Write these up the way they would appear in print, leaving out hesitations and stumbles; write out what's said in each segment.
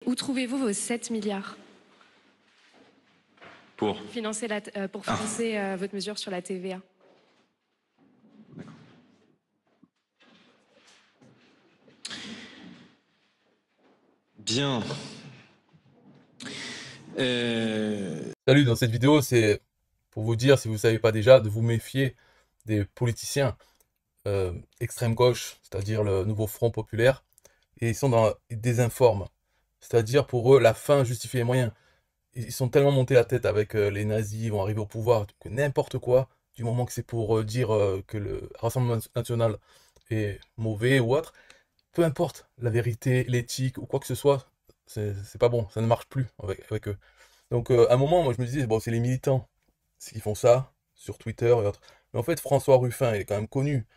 où trouvez-vous vos 7 milliards pour financer votre mesure sur la TVA? Bien. Salut, dans cette vidéo, c'est pour vous dire, si vous ne savez pas déjà, de vous méfier des politiciens extrême gauche, c'est-à-dire le nouveau Front populaire, et ils désinforment. C'est-à-dire pour eux, la fin justifie les moyens. Ils sont tellement montés la tête avec les nazis, ils vont arriver au pouvoir, que n'importe quoi, du moment que c'est pour dire que le Rassemblement national est mauvais ou autre, peu importe la vérité, l'éthique ou quoi que ce soit, c'est pas bon, ça ne marche plus avec eux. Donc à un moment, moi je me disais, bon, c'est les militants qui font ça sur Twitter et autres. Mais en fait, François Ruffin, il est quand même connu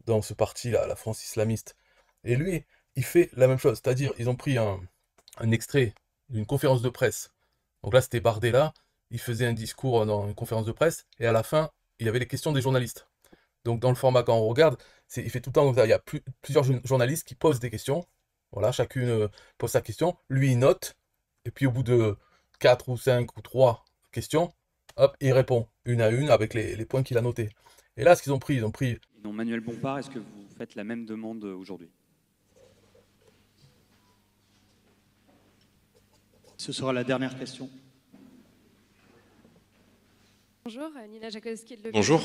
dans ce parti-là, la France islamiste. Et lui, il fait la même chose. C'est-à-dire, ils ont pris un extrait d'une conférence de presse. Donc là, c'était Bardella. Il faisait un discours dans une conférence de presse. Et à la fin, il y avait les questions des journalistes. Donc dans le format, quand on regarde, il fait tout le temps comme ça. Il y a plusieurs journalistes qui posent des questions. Voilà, chacune pose sa question. Lui, il note. Et puis au bout de 4 ou 5 ou 3 questions, hop, il répond une à une avec les points qu'il a notés. Et là, ce qu'ils ont pris, ils ont pris... Non, Manuel Bompard, est-ce que vous faites la même demande aujourd'hui? Ce sera la dernière question. Bonjour, Nina Jankowski de Le Bonjour.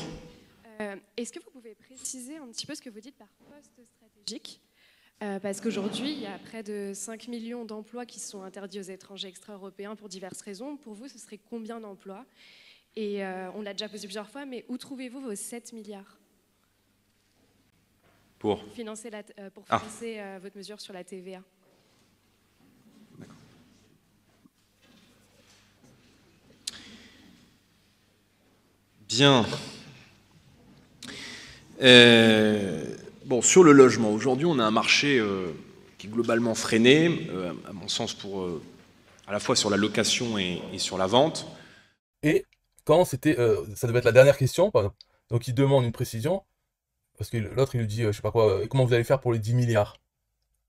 Est-ce que vous pouvez préciser un petit peu ce que vous dites par poste stratégique? Parce qu'aujourd'hui, il y a près de 5 millions d'emplois qui sont interdits aux étrangers extra-européens pour diverses raisons. Pour vous, ce serait combien d'emplois? Et on l'a déjà posé plusieurs fois, mais où trouvez-vous vos 7 milliards pour financer votre mesure sur la TVA? Bien. Bon, sur le logement, aujourd'hui, on a un marché qui est globalement freiné, à mon sens, à la fois sur la location et sur la vente. Et quand c'était... ça devait être la dernière question, par exemple. Donc il demande une précision, parce que l'autre, il lui dit, je sais pas quoi, comment vous allez faire pour les 10 milliards?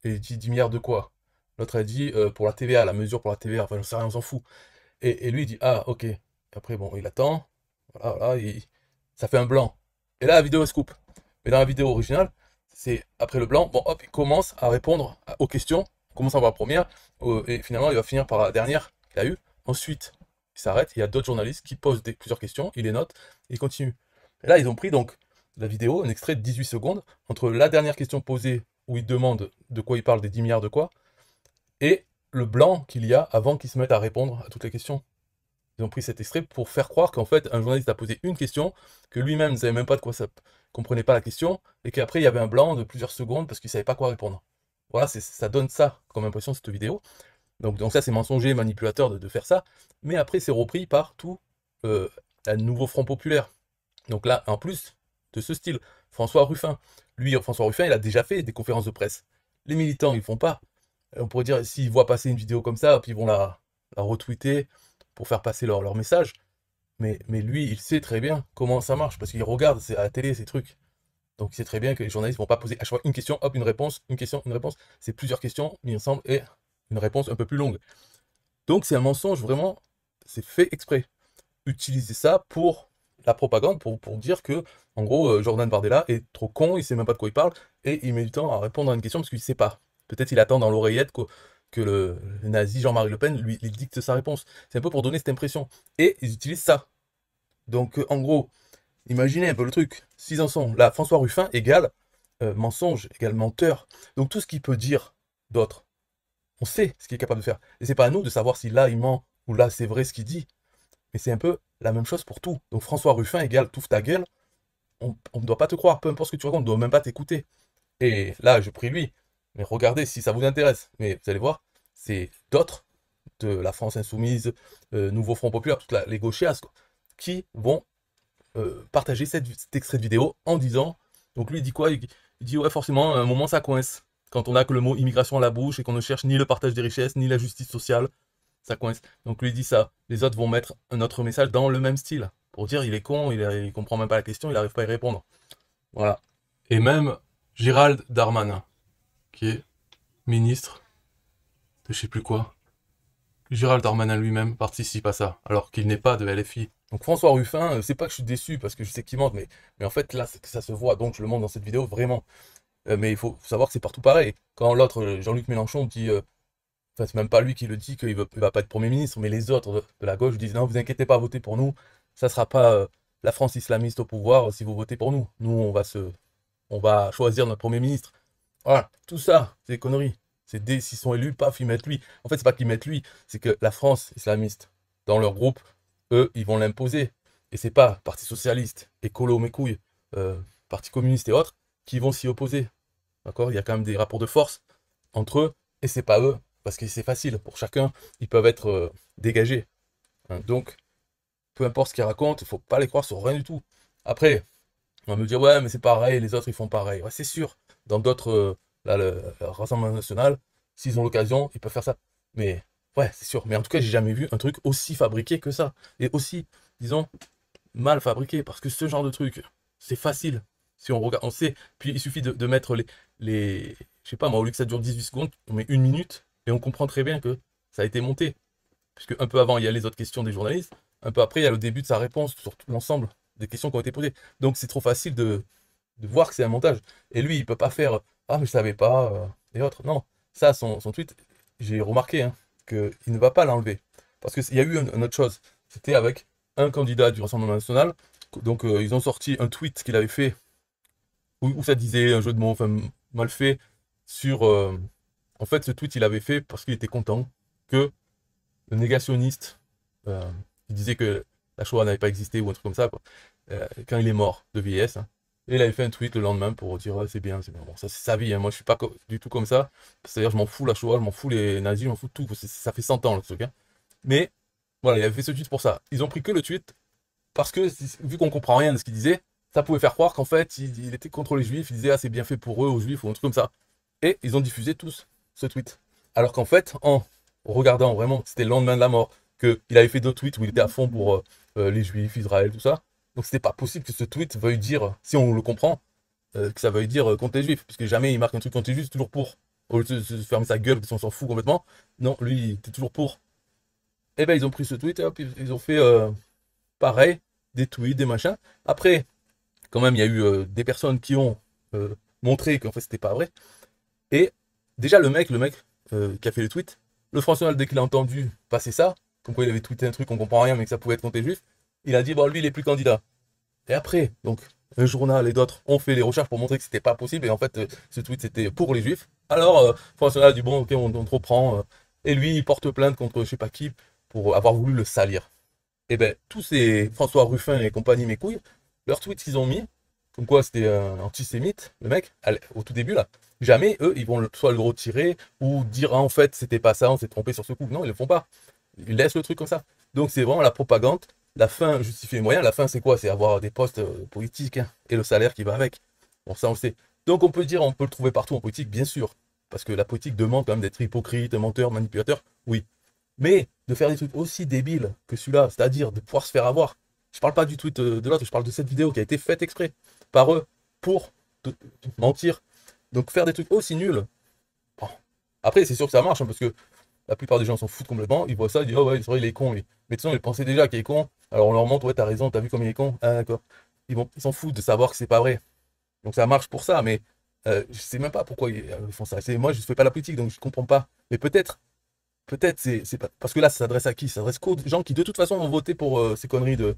Et il dit 10 milliards de quoi? L'autre a dit, pour la TVA, la mesure pour la TVA, enfin, j'en sais rien, on s'en fout. Et lui, il dit, ah, ok. Après, bon, il attend, voilà, ça fait un blanc. Et là, la vidéo, elle se coupe. Mais dans la vidéo originale, c'est après le blanc, bon, hop, il commence à répondre aux questions, il commence par la première, et finalement, il va finir par la dernière qu'il a eue. Ensuite, il s'arrête, il y a d'autres journalistes qui posent plusieurs questions, il les note, et il continue. Et là, ils ont pris donc la vidéo, un extrait de 18 secondes, entre la dernière question posée, où il demande de quoi il parle, des 10 milliards de quoi, et le blanc qu'il y a avant qu'il se mette à répondre à toutes les questions. Ils ont pris cet extrait pour faire croire qu'en fait, un journaliste a posé une question, que lui-même ne savait même pas de quoi ça comprenait pas la question, et qu'après il y avait un blanc de plusieurs secondes parce qu'il savait pas quoi répondre. Voilà, ça donne ça comme impression cette vidéo. Donc ça c'est mensonger, manipulateur de faire ça, mais après c'est repris par tout un nouveau Front populaire. Donc là, en plus de ce style, François Ruffin. Lui, François Ruffin, il a déjà fait des conférences de presse. Les militants, ils font pas. On pourrait dire, s'ils voient passer une vidéo comme ça, puis ils vont la retweeter pour faire passer leur message. Mais lui, il sait très bien comment ça marche, parce qu'il regarde à la télé ces trucs. Donc il sait très bien que les journalistes vont pas poser à chaque fois une question, hop, une réponse, une question, une réponse. C'est plusieurs questions mises ensemble et une réponse un peu plus longue. Donc c'est un mensonge, vraiment, c'est fait exprès. Utiliser ça pour la propagande, pour dire que, en gros, Jordan Bardella est trop con, il sait même pas de quoi il parle, et il met du temps à répondre à une question parce qu'il sait pas. Peut-être il attend dans l'oreillette que le nazi Jean-Marie Le Pen lui dicte sa réponse. C'est un peu pour donner cette impression. Et ils utilisent ça. Donc, en gros, imaginez un peu le truc. S'ils en sont là, François Ruffin égale mensonge, égale menteur. Donc, tout ce qu'il peut dire d'autre, on sait ce qu'il est capable de faire. Et c'est pas à nous de savoir si là, il ment ou là, c'est vrai ce qu'il dit. Mais c'est un peu la même chose pour tout. Donc, François Ruffin égale touffe ta gueule. On ne doit pas te croire. Peu importe ce que tu racontes, on ne doit même pas t'écouter. Et là, je prie lui. Mais regardez si ça vous intéresse. Mais vous allez voir, c'est d'autres de la France insoumise, Nouveau Front populaire, les gauchias, qui vont partager cet extrait de vidéo en disant, donc lui il dit quoi? Il dit ouais, forcément à un moment ça coince. Quand on a que le mot immigration à la bouche et qu'on ne cherche ni le partage des richesses, ni la justice sociale, ça coince. Donc lui il dit ça. Les autres vont mettre un autre message dans le même style, pour dire il est con, il comprend même pas la question, il n'arrive pas à y répondre. Voilà. Et même Gérald Darmanin, qui est ministre de je sais plus quoi, Gérald Darmanin lui-même participe à ça, alors qu'il n'est pas de LFI. Donc François Ruffin, c'est pas que je suis déçu parce que je sais qu'il mente, mais en fait là, ça se voit, donc je le montre dans cette vidéo vraiment. Mais il faut savoir que c'est partout pareil. Quand l'autre, Jean-Luc Mélenchon, dit, enfin c'est même pas lui qui le dit qu'il va pas être Premier ministre, mais les autres de la gauche disent non, vous inquiétez pas, votez pour nous, ça sera pas la France islamiste au pouvoir si vous votez pour nous. Nous, on va choisir notre Premier ministre. Voilà, tout ça, c'est des conneries. C'est dès s'ils sont élus, paf, ils mettent lui. En fait, c'est pas qu'ils mettent lui, c'est que la France islamiste, dans leur groupe, eux, ils vont l'imposer. Et c'est pas Parti Socialiste, Écolo, mes couilles, Parti Communiste et autres, qui vont s'y opposer. D'accord? Il y a quand même des rapports de force entre eux, et c'est pas eux, parce que c'est facile. Pour chacun, ils peuvent être dégagés. Hein, donc, peu importe ce qu'ils racontent, il faut pas les croire sur rien du tout. Après, on va me dire, ouais, mais c'est pareil, les autres, ils font pareil. Ouais, c'est sûr. Dans d'autres, là, le Rassemblement National, s'ils ont l'occasion, ils peuvent faire ça. Mais, ouais, c'est sûr. Mais en tout cas, j'ai jamais vu un truc aussi fabriqué que ça. Et aussi, disons, mal fabriqué. Parce que ce genre de truc, c'est facile. Si on regarde, on sait. Puis, il suffit de mettre je sais pas, moi, au lieu que ça dure 18 secondes, on met 1 minute. Et on comprend très bien que ça a été monté. Puisque un peu avant, il y a les autres questions des journalistes. Un peu après, il y a le début de sa réponse sur tout l'ensemble des questions qui ont été posées. Donc c'est trop facile de voir que c'est un montage. Et lui, il peut pas faire ah, mais je savais pas, et autres. Non, ça, son tweet, j'ai remarqué hein, qu'il ne va pas l'enlever. Parce qu'il y a eu une autre chose. C'était avec un candidat du Rassemblement National. Donc ils ont sorti un tweet qu'il avait fait où ça disait un jeu de mots enfin, mal fait sur. En fait, ce tweet, il avait fait parce qu'il était content que le négationniste, il disait que la Shoah n'avait pas existé ou un truc comme ça, quoi, quand il est mort de vieillesse. Hein. Et il avait fait un tweet le lendemain pour dire c'est bien, c'est bien. Bon, ça c'est sa vie, hein. Moi je suis pas du tout comme ça. C'est-à-dire je m'en fous la Shoah, je m'en fous les nazis, je m'en fous de tout. Ça fait 100 ans le truc. Hein. Mais voilà, il avait fait ce tweet pour ça. Ils ont pris que le tweet parce que vu qu'on comprend rien de ce qu'il disait, ça pouvait faire croire qu'en fait il était contre les juifs, il disait ah c'est bien fait pour eux aux juifs ou un truc comme ça. Et ils ont diffusé tous ce tweet. Alors qu'en fait, en regardant vraiment, c'était le lendemain de la mort, qu'il avait fait d'autres tweets où il était à fond pour les juifs, Israël, tout ça. Donc c'était pas possible que ce tweet veuille dire, si on le comprend, que ça veuille dire contre les juifs. Puisque jamais il marque un truc contre les juifs, c'est toujours pour. Au lieu de se fermer sa gueule, parce qu'on s'en fout complètement. Non, lui, il était toujours pour. Et ben ils ont pris ce tweet et hop, ils ont fait pareil, des tweets, des machins. Après, quand même, il y a eu des personnes qui ont montré qu'en fait c'était pas vrai. Et déjà le mec qui a fait le tweet, le Front National, dès qu'il a entendu passer ça, comme quoi il avait tweeté un truc, on comprend rien, mais que ça pouvait être contre les juifs, il a dit, bon, lui, il est plus candidat. Et après, donc, un journal et d'autres ont fait les recherches pour montrer que c'était pas possible, et en fait, ce tweet, c'était pour les juifs. Alors, Front National a dit, bon, ok, on te reprend, et lui, il porte plainte contre je sais pas qui, pour avoir voulu le salir. Et ben, tous ces François Ruffin et compagnie, mes couilles, leurs tweets qu'ils ont mis, comme quoi c'était un antisémite, le mec, au tout début là, jamais eux, ils vont soit le retirer ou dire ah, en fait c'était pas ça, on s'est trompé sur ce coup. Non, ils le font pas. Ils laissent le truc comme ça. Donc c'est vraiment la propagande. La fin justifie les moyens. La fin c'est quoi? C'est avoir des postes politiques hein, et le salaire qui va avec. Bon, ça on le sait. Donc on peut dire, on peut le trouver partout en politique, bien sûr. Parce que la politique demande quand même d'être hypocrite, menteur, manipulateur, oui. Mais de faire des trucs aussi débiles que celui-là, c'est-à-dire de pouvoir se faire avoir. Je parle pas du tweet de l'autre, je parle de cette vidéo qui a été faite exprès par eux pour mentir. Donc faire des trucs aussi nuls. Bon. Après, c'est sûr que ça marche, hein, parce que la plupart des gens s'en foutent complètement. Ils voient ça, ils disent oh ouais, c'est vrai, il est con lui. Mais de toute façon, ils pensaient déjà qu'il est con. Alors on leur montre, ouais, t'as raison, t'as vu comme il est con. Ah d'accord. Ils s'en foutent de savoir que c'est pas vrai. Donc ça marche pour ça, mais je sais même pas pourquoi ils font ça. Moi, je fais pas la politique, donc je comprends pas. Mais peut-être c'est pas. Parce que là, ça s'adresse à qui? Ça s'adresse qu'aux gens qui de toute façon vont voter pour ces conneries de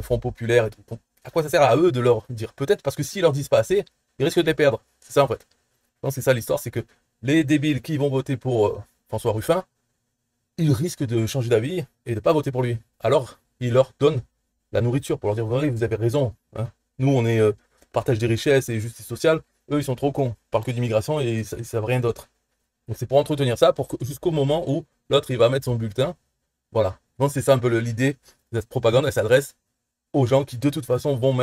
Front Populaire et tout. Donc, à quoi ça sert à eux de leur dire? Peut-être parce que s'ils leur disent pas assez, ils risquent de les perdre. C'est ça en fait. Donc c'est ça l'histoire, c'est que les débiles qui vont voter pour François Ruffin, ils risquent de changer d'avis et de ne pas voter pour lui. Alors, ils leur donnent la nourriture pour leur dire, oui, vous avez raison. Hein. Nous, on est partage des richesses et justice sociale. Eux, ils sont trop cons. Ils parlent que d'immigration et ils ne savent rien d'autre. Donc c'est pour entretenir ça, jusqu'au moment où l'autre, il va mettre son bulletin. Voilà. Donc c'est ça un peu l'idée de cette propagande. Elle s'adresse aux gens qui, de toute façon, vont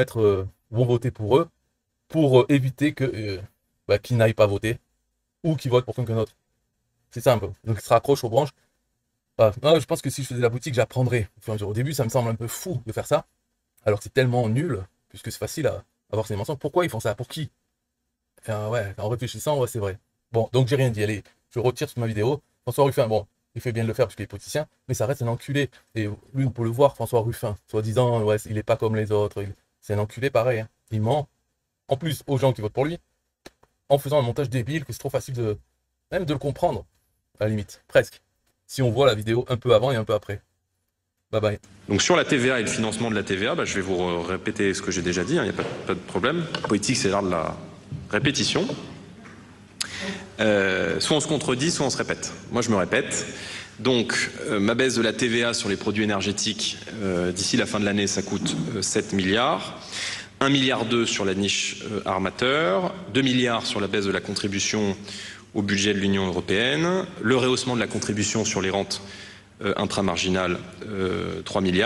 voter pour eux pour éviter qu'ils n'aillent pas voter ou qu'ils votent pour quelqu'un d'autre. C'est ça un peu. Donc, ils se raccrochent aux branches. Non, je pense que si je faisais la boutique, j'apprendrais. Au début, ça me semble un peu fou de faire ça. Alors que c'est tellement nul, puisque c'est facile à avoir ces mensonges. Pourquoi ils font ça? Pour qui? Ouais, en réfléchissant, ouais, c'est vrai. Bon, donc j'ai rien dit. Allez, je retire toute ma vidéo. François Ruffin, bon, il fait bien de le faire parce qu'il est politicien, mais ça reste un enculé. Et lui, on peut le voir, François Ruffin, soi-disant, ouais, il est pas comme les autres. C'est un enculé pareil. Hein. Il ment, en plus, aux gens qui votent pour lui, en faisant un montage débile que c'est trop facile même de le comprendre, à la limite, presque. Si on voit la vidéo un peu avant et un peu après. Bye bye. Donc sur la TVA et le financement de la TVA, je vais vous répéter ce que j'ai déjà dit, il n'y a pas de problème. Politique, c'est l'art de la répétition. Soit on se contredit, soit on se répète. Moi, je me répète. Donc, ma baisse de la TVA sur les produits énergétiques, d'ici la fin de l'année, ça coûte 7 milliards. 1,2 milliard sur la niche armateur, 2 milliards sur la baisse de la contribution au budget de l'Union européenne, le rehaussement de la contribution sur les rentes intramarginales, 3 milliards.